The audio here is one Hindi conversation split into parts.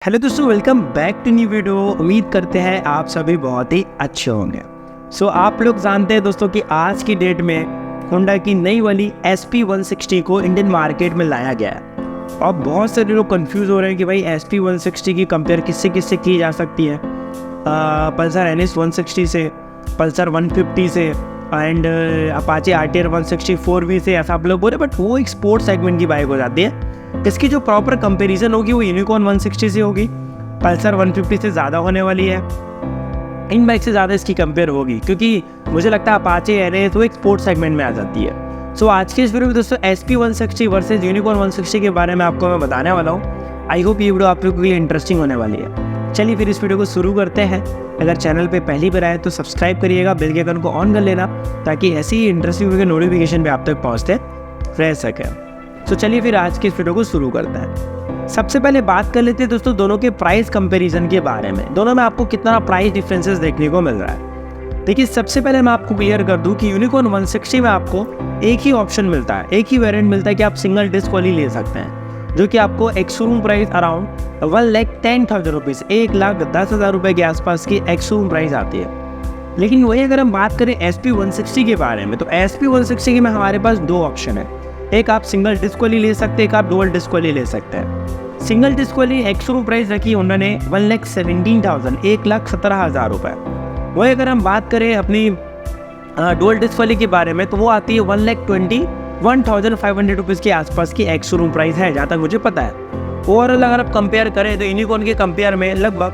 हेलो दोस्तों, welcome back to new video. उम्मीद करते हैं आप सभी बहुत ही अच्छे होंगे। आप लोग जानते हैं दोस्तों कि आज की डेट में होंडा की नई वाली SP160 को इंडियन मार्केट में लाया गया है। और बहुत सारे लोग कंफ्यूज हो रहे हैं कि भाई SP160 की कंपेयर किससे किससे की जा सकती है, पल्सर NS 160 से, पल्सर 150 से एंड अपाचे RTR 160 4V से, ऐसा आप लोग बोल रहे। बट वो एक स्पोर्ट्स सेगमेंट की बाइक हो जाती है। इसकी जो प्रॉपर कंपैरिजन होगी वो यूनिकॉर्न 160 से होगी, पल्सर 150 से ज़्यादा होने वाली है। इन बाइक से ज़्यादा इसकी कंपेयर होगी क्योंकि मुझे लगता है अपाचे NS तो एक स्पोर्ट्स सेगमेंट में आ जाती है। आज के इस वीडियो में दोस्तों SP160 वर्सेस यूनिकॉर्न 160 के बारे में आपको मैं बताने वाला हूँ। आई होप ये वीडियो आप लोगों के लिए इंटरेस्टिंग होने वाली है। चलिए फिर इस वीडियो को शुरू करते हैं। अगर चैनल पे पहली बार आए तो सब्सक्राइब करिएगा, बेल के आइकन को ऑन कर लेना ताकि ऐसी ही इंटरेस्टिंग वीडियो के नोटिफिकेशन भी आप तक पहुँचते रह सके। चलिए फिर आज के इस वीडियो को शुरू करते हैं। सबसे पहले बात कर लेते हैं दोस्तों दोनों के प्राइस कंपैरिजन के बारे में। दोनों में आपको कितना प्राइस डिफरेंसेस देखने को मिल रहा है। देखिए, सबसे पहले मैं आपको क्लियर कर दूं कि यूनिकॉर्न 160 में आपको एक ही ऑप्शन मिलता है, एक ही वेरिएंट मिलता है कि आप सिंगल डिस्क वाली ले सकते हैं, जो कि आपको एक शोरूम प्राइस अराउंड 1,10,000 रुपीज़, 1,10,000 रुपये के आसपास की एक शोरूम प्राइस आती है। लेकिन वही अगर हम बात करें SP160 के बारे में, तो SP160 में हमारे पास दो ऑप्शन है। एक आप सिंगल डिस्क वाली ले सकते हैं, एक आप डुअल डिस्क वाली ले सकते हैं। सिंगल डिस्क वाली एक शोरूम प्राइस रखी उन्होंने 1,17,000, 1,17,000 रुपये। वही अगर हम बात करें अपनी डुअल डिस्क वाली के बारे में, तो वो आती है 1,21,500 रुपीज़ के आसपास की एक शोरूम प्राइस है, जहाँ तक मुझे पता है। ओवरऑल अगर आप कंपेयर करें तो यूनिकॉर्न के कंपेयर में लगभग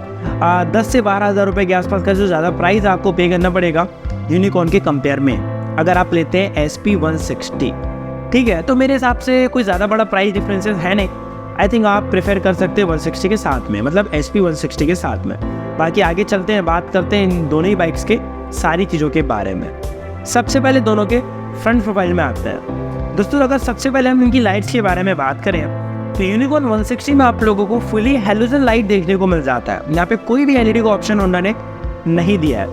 10 से 12,000 रुपये के आसपास का जो ज़्यादा प्राइस आपको पे करना पड़ेगा यूनिकॉर्न के कंपेयर में, अगर आप लेते हैं SP160। ठीक है, तो मेरे हिसाब से कोई ज़्यादा बड़ा प्राइस डिफरेंसेस है नहीं। आई थिंक आप प्रेफर कर सकते हैं 160 के साथ में, मतलब SP160 के साथ में। बाकी आगे चलते हैं, बात करते हैं इन दोनों ही बाइक्स के सारी चीज़ों के बारे में। सबसे पहले दोनों के फ्रंट प्रोफाइल में आते हैं दोस्तों। अगर सबसे पहले हम इनकी लाइट्स के बारे में बात करें तो यूनिकॉर्न 160 में आप लोगों को फुली हेलोजन लाइट देखने को मिल जाता है। यहाँ पे कोई भी LED का ऑप्शन उन्होंने नहीं दिया है।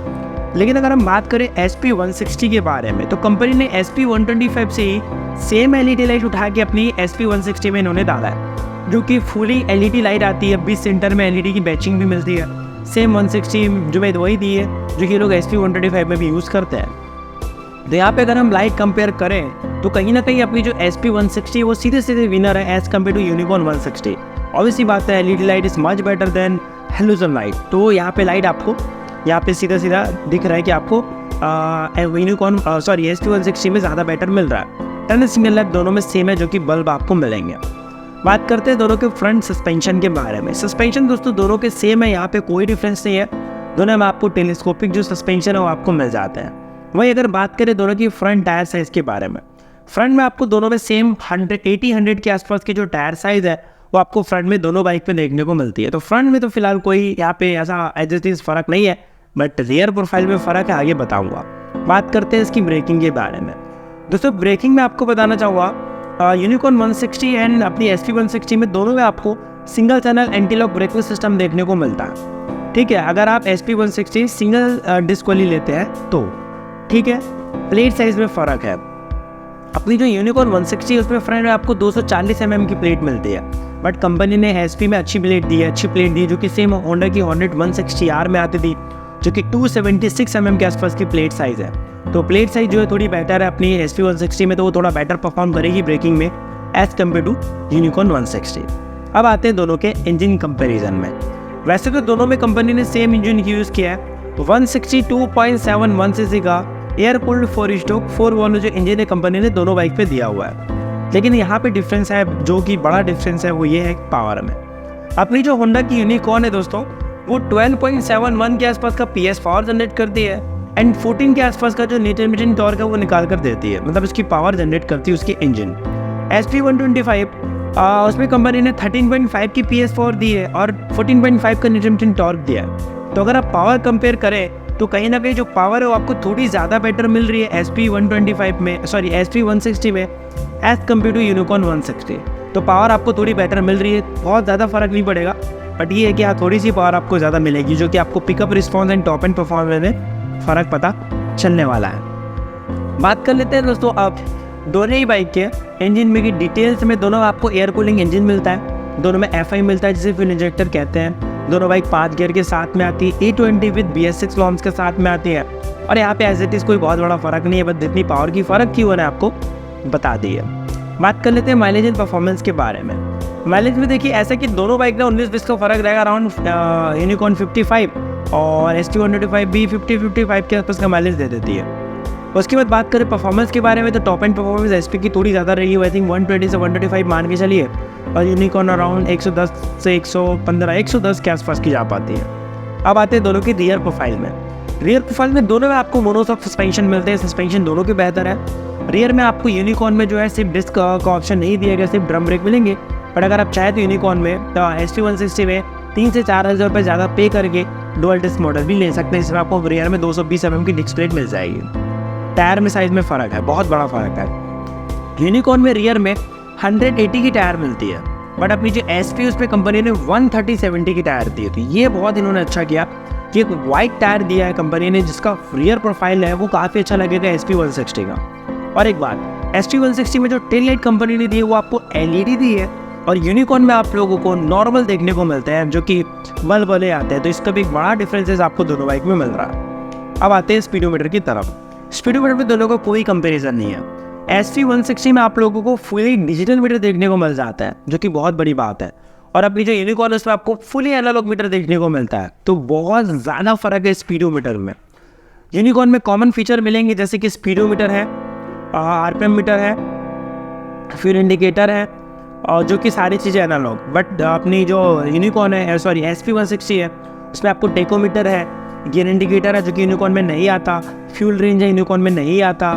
लेकिन अगर हम बात करें SP160 के बारे में, तो कंपनी ने SP125 से ही सेम LED लाइट उठा के अपनी SP160 में इन्होंने डाला है, जो कि फुली LED लाइट आती है। 20 सेंटर में LED की बैचिंग भी मिलती है। सेम 160 जो मैं वही दी है जो कि लोग SP125 में भी यूज़ करते हैं। तो यहाँ पे अगर हम लाइट कंपेयर करें तो कहीं ना कहीं अपनी जो SP160 वो सीधे सीधे विनर है as compare to Unicorn 160। Obviously बात है, LED light is much better than halogen light. तो यहाँ पे लाइट आपको यहाँ पे सीधा सीधा दिख रहा है कि आपको यूनिकॉर्न SP160 में ज़्यादा बेटर मिल रहा है। टर्न सिंगल लैप दोनों में सेम है, जो कि बल्ब आपको मिलेंगे। बात करते हैं दोनों के फ्रंट सस्पेंशन के बारे में। सस्पेंशन दोस्तों दोनों के सेम है, यहाँ पे कोई डिफरेंस नहीं है। दोनों में आपको टेलीस्कोपिक जो सस्पेंशन है वो आपको मिल जाते हैं। वही अगर बात करें दोनों की फ्रंट टायर साइज़ के बारे में, फ्रंट में आपको दोनों में सेम 100 के आसपास की जो टायर साइज़ है वो आपको फ्रंट में दोनों बाइक पे देखने को मिलती है। तो फ्रंट में तो फिलहाल कोई यहाँ पे ऐसा एडजस्टिव फ़र्क नहीं है, बट रियर प्रोफाइल में फ़र्क है, आगे बताऊँगा। बात करते हैं इसकी ब्रेकिंग के बारे में दोस्तों। ब्रेकिंग में आपको बताना चाहूँगा यूनिकॉर्न 160 एंड अपनी SP160 में दोनों में आपको single channel anti lock braking system देखने को मिलता है। ठीक है, अगर आप SP160 सिंगल डिस्क वाली लेते हैं तो ठीक है। प्लेट साइज़ में फ़र्क है। अपनी जो यूनिकॉर्न 160 उसमें फ्रंट में आपको 240 mm की प्लेट मिलती है, बट कंपनी ने SP में अच्छी प्लेट दी है, जो कि सेम होंडा की हॉर्नेट 160R में आती थी, जो कि 276 mm के आसपास की प्लेट साइज़ है। तो प्लेट साइज़ जो है थोड़ी बेटर है अपनी SP160 में, तो वो थोड़ा बेटर परफॉर्म करेगी ब्रेकिंग में एज़ कम्पेयर टू यूनिकॉर्न 160। अब आते हैं दोनों के इंजन कंपेरिजन में। वैसे तो दोनों में कंपनी ने सेम इंजन यूज़ किया है। 162.71 cc का एयर कूल्ड 4 स्ट्रोक 4 वॉल्व जो इंजन है कंपनी ने दोनों बाइक पे दिया हुआ है। लेकिन यहाँ पे डिफरेंस है, जो कि बड़ा डिफरेंस है, वो ये है पावर में। अपनी जो होंडा की यूनिकॉर्न है दोस्तों, वो 12.71 के आसपास का PS पावर जनरेट करती है एंड 14 के आसपास का जो इंटरमीडिएट टॉर्क है वो निकाल कर देती है, मतलब इसकी पावर जनरेट करती है उसकी इंजन। SP125 उसमें कंपनी ने 13.5 की PS पावर दी है और 14.5 का इंटरमीडिएट टॉर्क दिया है। तो अगर आप पावर कंपेयर करें तो कहीं ना कहीं जो पावर है वो आपको थोड़ी ज़्यादा बेटर मिल रही है SP160 में एज़ कम्पेयर टू यूनिकॉर्न 160। तो पावर आपको थोड़ी बेटर मिल रही है, बहुत ज़्यादा फ़र्क नहीं पड़ेगा, बट ये है कि हाँ थोड़ी सी पावर आपको ज़्यादा मिलेगी, जो कि आपको pickup response and top and performance में फ़र्क पता चलने वाला है। बात कर लेते हैं दोस्तों अब दोनों ही बाइक के इंजन में की डिटेल्स में। दोनों आपको एयर कूलिंग इंजन मिलता है। दोनों में FI मिलता है जिसे फ्यूल इंजेक्टर कहते हैं। दोनों बाइक 5 गियर के साथ में आती है, E20 विद BS6 लॉन्च के साथ में आती है। और यहाँ पे एज इट इज़ कोई बहुत बड़ा फ़र्क नहीं है, बस जितनी पावर की फ़र्क थी वो मैंने आपको बता दी है। बात कर लेते हैं माइलेज एंड परफॉर्मेंस के बारे में। माइलेज में देखिए ऐसा कि दोनों बाइक में 19-20 का फ़र्क रहेगा अराउंड। यूनिकॉर्न 55 और SP125 भी 50-55 के आसपास का माइलेज दे देती है। उसके बाद बात करें परफॉर्मेंस के बारे में तो टॉप एंड परफॉर्मेंस SP की थोड़ी ज़्यादा रही है, आई थिंक 120 से 125 मान के चलिए, और यूनिकॉर्न अराउंड 110 से 110 के आसपास की जा पाती है। अब आते हैं दोनों की रियर प्रोफाइल में। रियर प्रोफाइल में दोनों में आपको मोनोशॉक सस्पेंशन मिलते हैं, सस्पेंशन दोनों के बेहतर है। रियर में आपको यूनिकॉर्न में जो है सिर्फ डिस्क का ऑप्शन नहीं दिया गया, सिर्फ ड्रम ब्रेक मिलेंगे। बट अगर आप चाहें तो यूनिकॉर्न में SP160 में 3 से 4 हज़ार रुपये ज़्यादा पे करके डुअल डिस्क मॉडल भी ले सकते हैं, जिसमें आपको रियर में 220 mm की डिस्क प्लेट मिल जाएगी। टायर में साइज़ में फ़र्क है, बहुत बड़ा फ़र्क है। यूनिकॉर्न में रियर में 180 की टायर मिलती है, बट अपनी जो SP उस पर कंपनी ने 130/70 की टायर दी थी। ये बहुत इन्होंने अच्छा किया कि एक वाइट टायर दिया है कंपनी ने, जिसका रियर प्रोफाइल है वो काफ़ी अच्छा लगेगा SP160 का। और एक बात, SP160 में जो टेल लाइट कंपनी ने दी है वो आपको LED दी है, और यूनिकॉर्न में आप लोगों को नॉर्मल देखने को मिलते हैं जो कि बल्ब वाले आते हैं। तो इसका भी एक बड़ा डिफरेंसेस आपको दोनों बाइक में मिल रहा है। अब आते हैं स्पीडोमीटर की तरफ। स्पीडोमीटर में दोनों का कोई कंपैरिजन नहीं है। SP160 में आप लोगों को फुली डिजिटल मीटर देखने को मिल जाता है, जो कि बहुत बड़ी बात है। और अपनी जो यूनिकॉर्न है उसमें आपको फुली एनालॉग मीटर देखने को मिलता है। तो बहुत ज़्यादा फ़र्क है स्पीडोमीटर में। यूनिकॉर्न में कॉमन फीचर मिलेंगे जैसे कि स्पीडोमीटर है, RPM मीटर है, फ्यूल इंडिकेटर है, और जो कि सारी चीज़ें एनालॉग। बट अपनी जो यूनिकॉर्न है, सॉरी SP160 है, उसमें आपको टेकोमीटर है, गियर इंडिकेटर है जो कि यूनिकॉर्न में नहीं आता, फ्यूल रेंज है यूनिकॉर्न में नहीं आता,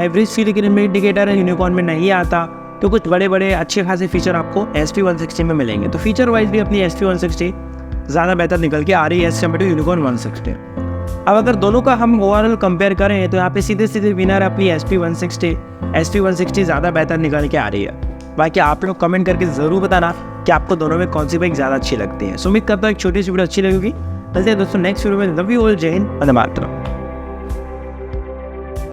एवरेज फ्यूल इंडिकेटर है यूनिकॉर्न में नहीं आता। तो कुछ बड़े बड़े अच्छे खासे फीचर आपको SP160 में मिलेंगे। तो फीचर वाइज भी अपनी SP160 ज़्यादा बेहतर निकल के आ रही है एज कम्पेयर टू यूनिकॉर्न 160। अब अगर दोनों का हम ओवरऑल कंपेयर करें तो यहाँ पे सीधे सीधे विनर है अपनी SP160 ज़्यादा बेहतर निकल के आ रही है। बाकी आप लोग कमेंट करके ज़रूर बताना कि आपको दोनों में कौन सी बाइक ज़्यादा अच्छी लगती है। सो उम्मीद करता हूँ एक छोटी सी वीडियो अच्छी लगेगी। मिलते हैं दोस्तों नेक्स्ट वीडियो में। लव यू ऑल, जय हिंद, वंदे मातरम।